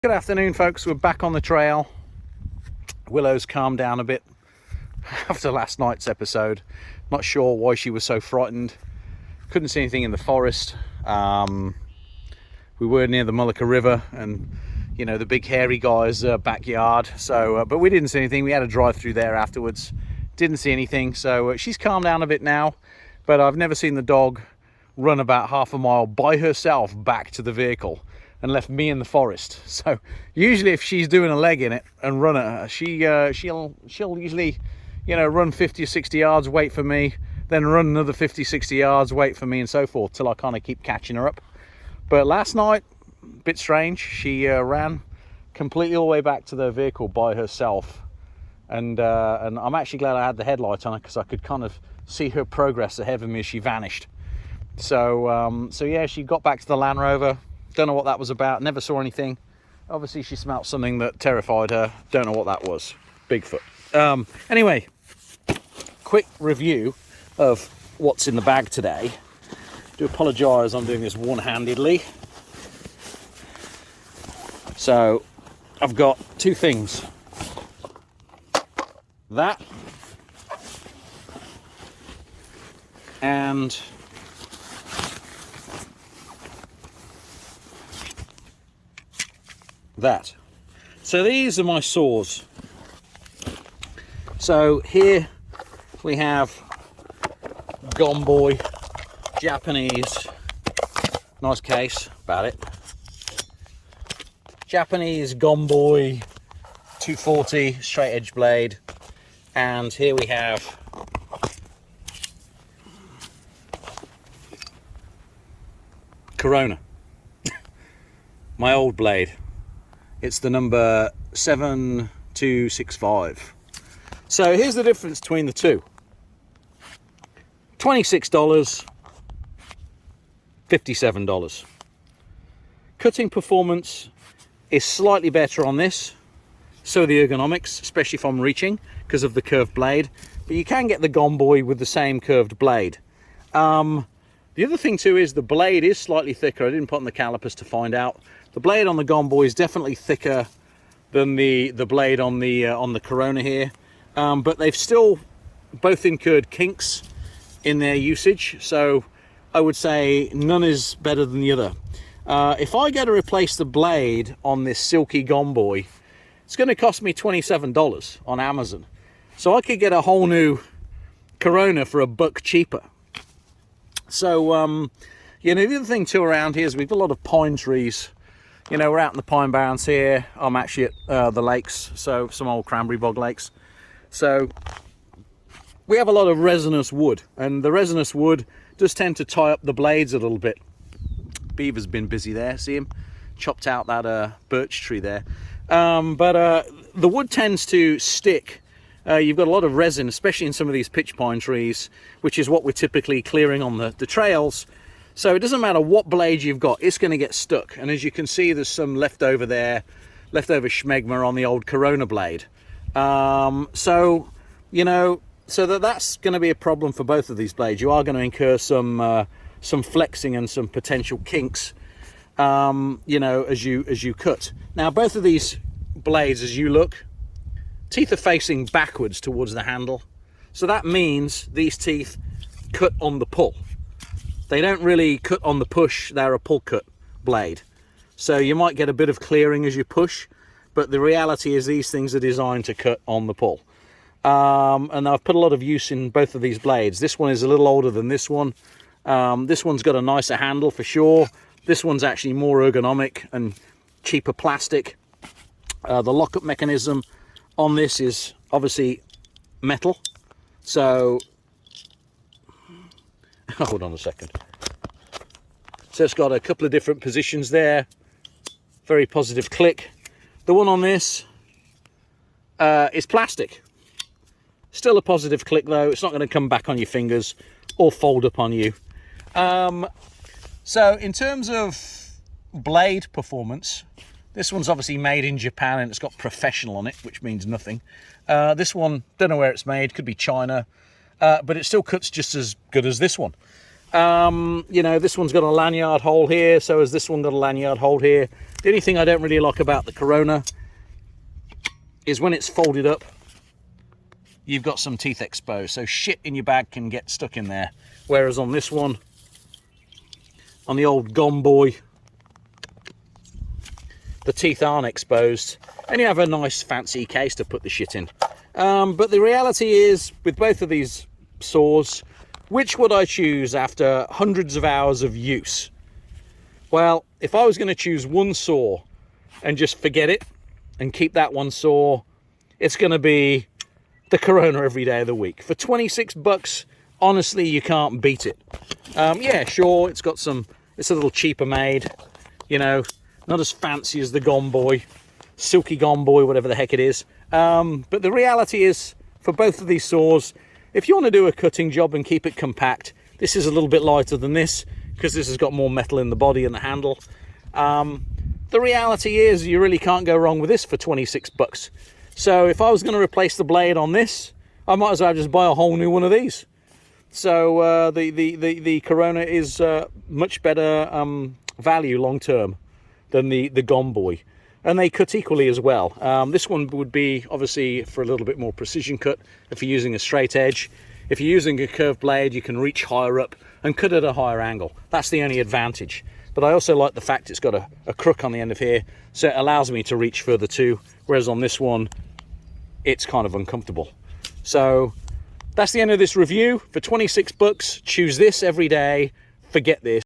Good afternoon, folks. We're back on the trail. Willow's calmed down a bit after last night's episode. Not sure why she was so frightened. Couldn't see anything in the forest. We were near the Mullica River and, you know, the big hairy guy's backyard. So, but we didn't see anything. We had to drive through there afterwards. Didn't see anything. So she's calmed down a bit now. But I've never seen the dog run about half a mile by herself back to the vehicle and left me in the forest. So usually if she's doing a leg in it and run at her, she'll usually, you know, run 50 or 60 yards, wait for me, then run another 50, 60 yards, wait for me, and so forth, till I kind of keep catching her up. But last night, a bit strange, she ran completely all the way back to the vehicle by herself. And I'm actually glad I had the headlight on her, because I could kind of see her progress ahead of me as she vanished. So yeah, she got back to the Land Rover. Don't know what that was about, never saw anything. Obviously she smelt something that terrified her. Don't know what that was. Bigfoot. Anyway, quick review of what's in the bag today. Do apologise, I'm doing this one-handedly. So I've got two things. That and that. So these are my saws. So here we have Gomboy, Japanese, nice case, about it. Japanese Gomboy 240 straight edge blade. And here we have Corona, my old blade. It's the number 7265. So here's the difference between the two. $26, $57. Cutting performance is slightly better on this. So the ergonomics, especially if I'm reaching, because of the curved blade. But you can get the Gomboy with the same curved blade. The other thing too is the blade is slightly thicker. I didn't put on the calipers to find out. The blade on the Gomboy is definitely thicker than the blade on the Corona here. But they've still both incurred kinks in their usage. So I would say none is better than the other. If I go to replace the blade on this Silky Gomboy, it's going to cost me $27 on Amazon. So I could get a whole new Corona for $1 cheaper. So, you know, the other thing too around here is we've got a lot of pine trees. You know, we're out in the pine barrens here. I'm actually at the lakes, so some old cranberry bog lakes. So we have a lot of resinous wood, and the resinous wood does tend to tie up the blades a little bit. Beaver's been busy there, see him? Chopped out that birch tree there. But the wood tends to stick. You've got a lot of resin, especially in some of these pitch pine trees, which is what we're typically clearing on the trails. So it doesn't matter what blade you've got, it's going to get stuck. And as you can see, there's some leftover there, leftover schmegma on the old Corona blade. So, you know, so that's going to be a problem for both of these blades. You are going to incur some flexing and some potential kinks, you know, as you cut. Now, both of these blades, as you look, teeth are facing backwards towards the handle. So that means these teeth cut on the pull. They don't really cut on the push, they're a pull cut blade. So you might get a bit of clearing as you push, but the reality is these things are designed to cut on the pull. And I've put a lot of use in both of these blades. This one is a little older than this one. This one's got a nicer handle for sure. This one's actually more ergonomic and cheaper plastic. The lockup mechanism on this is obviously metal. So, hold on a second. So it's got a couple of different positions there. Very positive click. The one on this is plastic. Still a positive click though. It's not going to come back on your fingers or fold up on you. So in terms of blade performance, this one's obviously made in Japan and it's got professional on it, which means nothing. This one, don't know where it's made, could be China, but it still cuts just as good as this one. You know, this one's got a lanyard hole here, so has this one got a lanyard hole here. The only thing I don't really like about the Corona is when it's folded up, you've got some teeth exposed, so shit in your bag can get stuck in there. Whereas on this one, on the old Gomboy, the teeth aren't exposed, and you have a nice fancy case to put the shit in. But the reality is, with both of these saws, which would I choose after hundreds of hours of use? Well, if I was going to choose one saw and just forget it and keep that one saw, it's going to be the Corona every day of the week. For 26 bucks, honestly, you can't beat it. Yeah, sure, it's a little cheaper made, you know, not as fancy as the Gomboy, Silky Gomboy, whatever the heck it is. But the reality is, for both of these saws, if you want to do a cutting job and keep it compact, this is a little bit lighter than this, because this has got more metal in the body and the handle. The reality is, you really can't go wrong with this for 26 bucks. So if I was going to replace the blade on this, I might as well just buy a whole new one of these. So the Corona is much better value long term than the Gomboy, and they cut equally as well. This one would be obviously for a little bit more precision cut if you're using a straight edge. If you're using a curved blade, you can reach higher up and cut at a higher angle. That's the only advantage. But I also like the fact it's got a crook on the end of here, so it allows me to reach further too, whereas on this one it's kind of uncomfortable. So that's the end of this review. For 26 bucks, choose this every day, forget this.